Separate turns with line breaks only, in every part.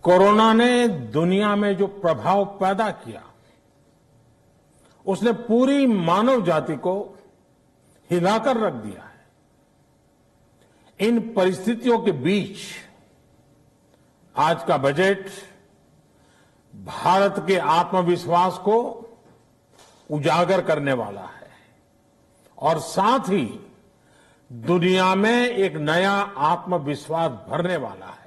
Corona ने दुनिया में जो प्रभाव पैदा किया, उसने पूरी मानव जाति को हिलाकर रख दिया है। इन परिस्थितियों के बीच आज का बजट भारत के आत्मविश्वास को उजागर करने वाला है और साथ ही दुनिया में एक नया आत्मविश्वास भरने वाला है।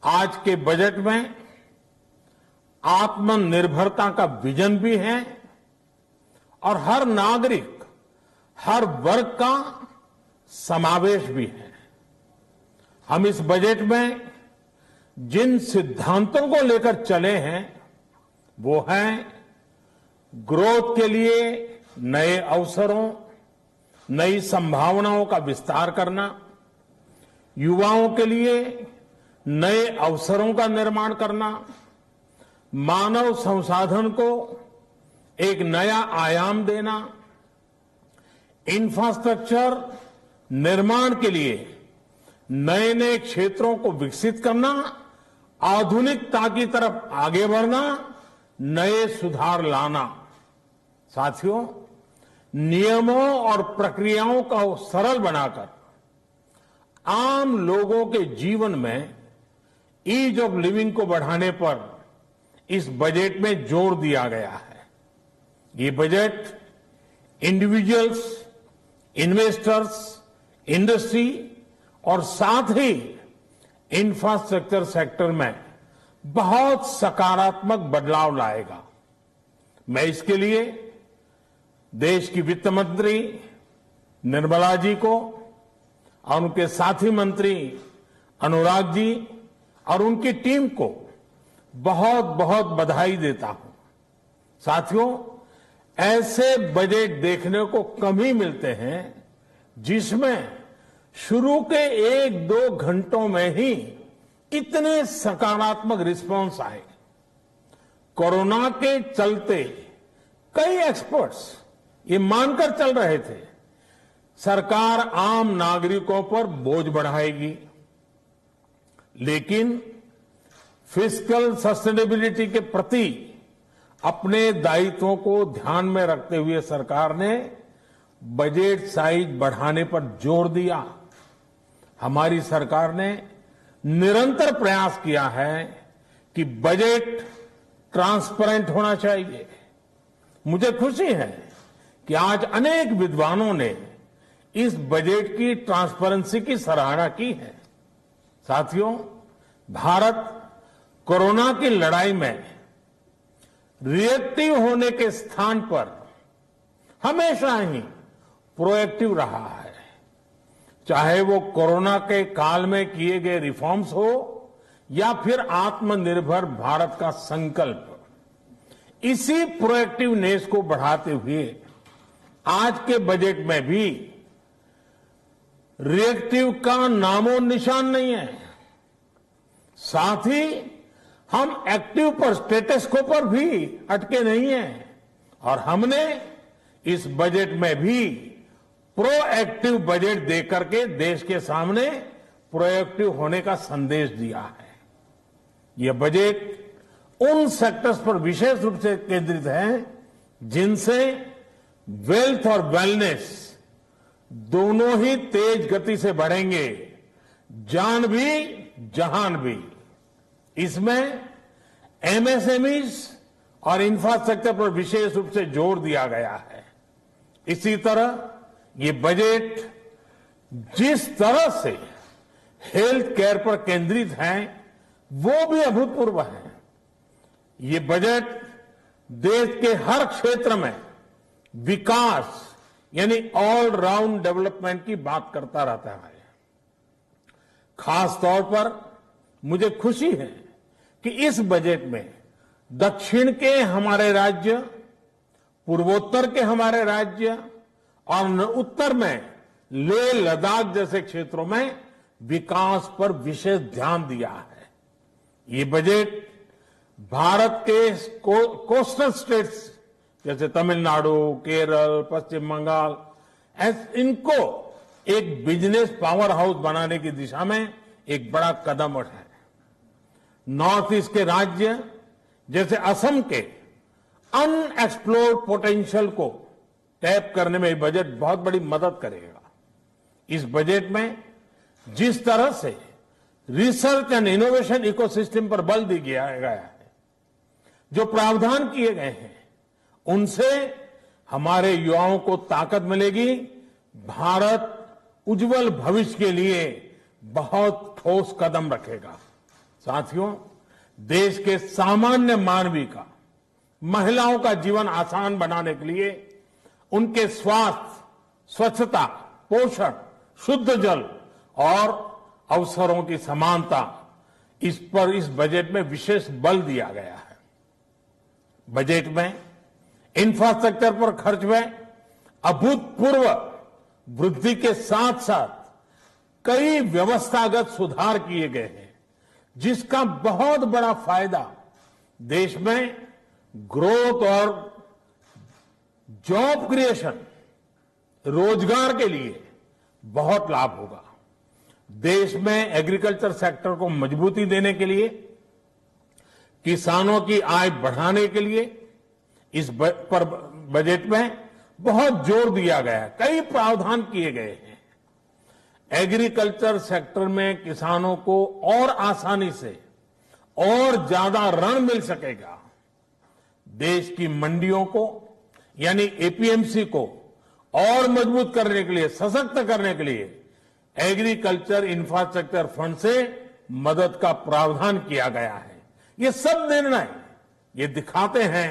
आज के बजट में आत्मनिर्भरता का विजन भी है और हर नागरिक, हर वर्ग का समावेश भी है। हम इस बजट में जिन सिद्धांतों को लेकर चले हैं वो है ग्रोथ के लिए नए अवसरों, नई संभावनाओं का विस्तार करना, युवाओं के लिए नए अवसरों का निर्माण करना, मानव संसाधन को एक नया आयाम देना, इंफ्रास्ट्रक्चर निर्माण के लिए नए नए क्षेत्रों को विकसित करना, आधुनिकता की तरफ आगे बढ़ना, नए सुधार लाना। साथियों, नियमों और प्रक्रियाओं को सरल बनाकर आम लोगों के जीवन में ईज ऑफ लिविंग को बढ़ाने पर इस बजट में जोर दिया गया है। ये बजट इंडिविजुअल्स, इन्वेस्टर्स, इंडस्ट्री और साथ ही इंफ्रास्ट्रक्चर सेक्टर में बहुत सकारात्मक बदलाव लाएगा। मैं इसके लिए देश की वित्त मंत्री निर्मला जी को और उनके साथी मंत्री अनुराग जी और उनकी टीम को बहुत बहुत बधाई देता हूं। साथियों, ऐसे बजट देखने को कम ही मिलते हैं जिसमें शुरू के 1-2 घंटों में ही इतने सकारात्मक रिस्पांस आए। कोरोना के चलते कई एक्सपर्ट्स ये मानकर चल रहे थे सरकार आम नागरिकों पर बोझ बढ़ाएगी, लेकिन फिस्कल सस्टेनेबिलिटी के प्रति अपने दायित्वों को ध्यान में रखते हुए सरकार ने बजट साइज बढ़ाने पर जोर दिया। हमारी सरकार ने निरंतर प्रयास किया है कि बजट ट्रांसपेरेंट होना चाहिए। मुझे खुशी है कि आज अनेक विद्वानों ने इस बजट की ट्रांसपेरेंसी की सराहना की है। साथियों, भारत कोरोना की लड़ाई में रिएक्टिव होने के स्थान पर हमेशा ही प्रोएक्टिव रहा है। चाहे वो कोरोना के काल में किए गए रिफॉर्म्स हो या फिर आत्मनिर्भर भारत का संकल्प, इसी प्रोएक्टिवनेस को बढ़ाते हुए आज के बजट में भी रिएक्टिव का नामो निशान नहीं है। साथ ही हम एक्टिव पर, स्टेटस को पर भी अटके नहीं हैं और हमने इस बजट में भी प्रोएक्टिव बजट देकर के देश के सामने प्रोएक्टिव होने का संदेश दिया है। यह बजट उन सेक्टर्स पर विशेष रूप से केंद्रित है जिनसे वेल्थ और वेलनेस दोनों ही तेज गति से बढ़ेंगे, जान भी जहान भी। इसमें एमएसएमईज और इंफ्रास्ट्रक्चर पर विशेष रूप से जोर दिया गया है। इसी तरह ये बजट जिस तरह से हेल्थ केयर पर केंद्रित है वो भी अभूतपूर्व है। ये बजट देश के हर क्षेत्र में विकास यानी ऑल राउंड डेवलपमेंट की बात करता रहता है। खास तौर पर मुझे खुशी है कि इस बजट में दक्षिण के हमारे राज्य, पूर्वोत्तर के हमारे राज्य और उत्तर में लेह लद्दाख जैसे क्षेत्रों में विकास पर विशेष ध्यान दिया है। ये बजट भारत के कोस्टल स्टेट्स जैसे तमिलनाडु, केरल, पश्चिम बंगाल, इनको एक बिजनेस पावर हाउस बनाने की दिशा में एक बड़ा कदम उठाए। नॉर्थ ईस्ट के राज्य जैसे असम के अनएक्सप्लोर्ड पोटेंशियल को टैप करने में बजट बहुत बड़ी मदद करेगा। इस बजट में जिस तरह से रिसर्च एंड इनोवेशन इकोसिस्टम पर बल दिया गया है, जो प्रावधान किए गए हैं, उनसे हमारे युवाओं को ताकत मिलेगी। भारत उज्जवल भविष्य के लिए बहुत ठोस कदम रखेगा। साथियों, देश के सामान्य मानवी का, महिलाओं का जीवन आसान बनाने के लिए उनके स्वास्थ्य, स्वच्छता, पोषण, शुद्ध जल और अवसरों की समानता, इस पर इस बजट में विशेष बल दिया गया है। बजट में इंफ्रास्ट्रक्चर पर खर्च में अभूतपूर्व वृद्धि के साथ साथ कई व्यवस्थागत सुधार किए गए हैं, जिसका बहुत बड़ा फायदा देश में ग्रोथ और जॉब क्रिएशन, रोजगार के लिए बहुत लाभ होगा। देश में एग्रीकल्चर सेक्टर को मजबूती देने के लिए, किसानों की आय बढ़ाने के लिए इस पर बजट में बहुत जोर दिया गया है। कई प्रावधान किए गए हैं। एग्रीकल्चर सेक्टर में किसानों को और आसानी से और ज्यादा ऋण मिल सकेगा। देश की मंडियों को यानी एपीएमसी को और मजबूत करने के लिए, सशक्त करने के लिए एग्रीकल्चर इंफ्रास्ट्रक्चर फंड से मदद का प्रावधान किया गया है। ये सब निर्णय ये दिखाते हैं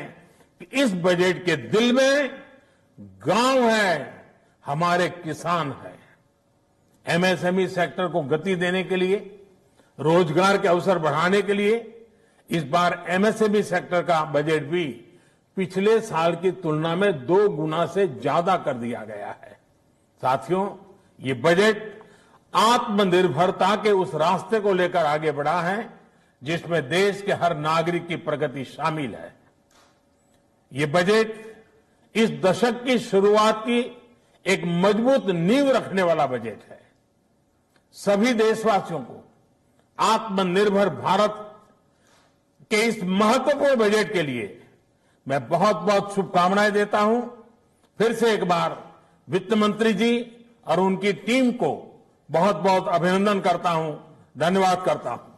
कि इस बजट के दिल में गांव है, हमारे किसान है। एमएसएमई सेक्टर को गति देने के लिए, रोजगार के अवसर बढ़ाने के लिए इस बार एमएसएमई सेक्टर का बजट भी पिछले साल की तुलना में 2 गुना से ज्यादा कर दिया गया है। साथियों, ये बजट आत्मनिर्भरता के उस रास्ते को लेकर आगे बढ़ा है जिसमें देश के हर नागरिक की प्रगति शामिल है। ये बजट इस दशक की शुरुआत की एक मजबूत नींव रखने वाला बजट है। सभी देशवासियों को आत्मनिर्भर भारत के इस महत्वपूर्ण बजट के लिए मैं बहुत बहुत शुभकामनाएं देता हूं। फिर से एक बार वित्त मंत्री जी और उनकी टीम को बहुत बहुत अभिनंदन करता हूं, धन्यवाद करता हूं।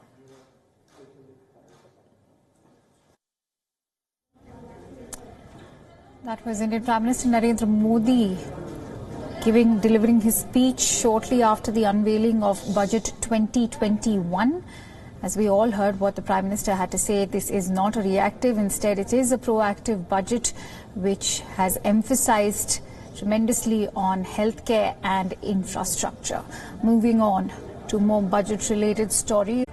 That was Indian Prime Minister Narendra Modi delivering his speech shortly after the unveiling of Budget 2021. As we all heard what the Prime Minister had to say, this is not a reactive, instead it is a proactive budget which has emphasized tremendously on healthcare and infrastructure. Moving on to more budget-related stories.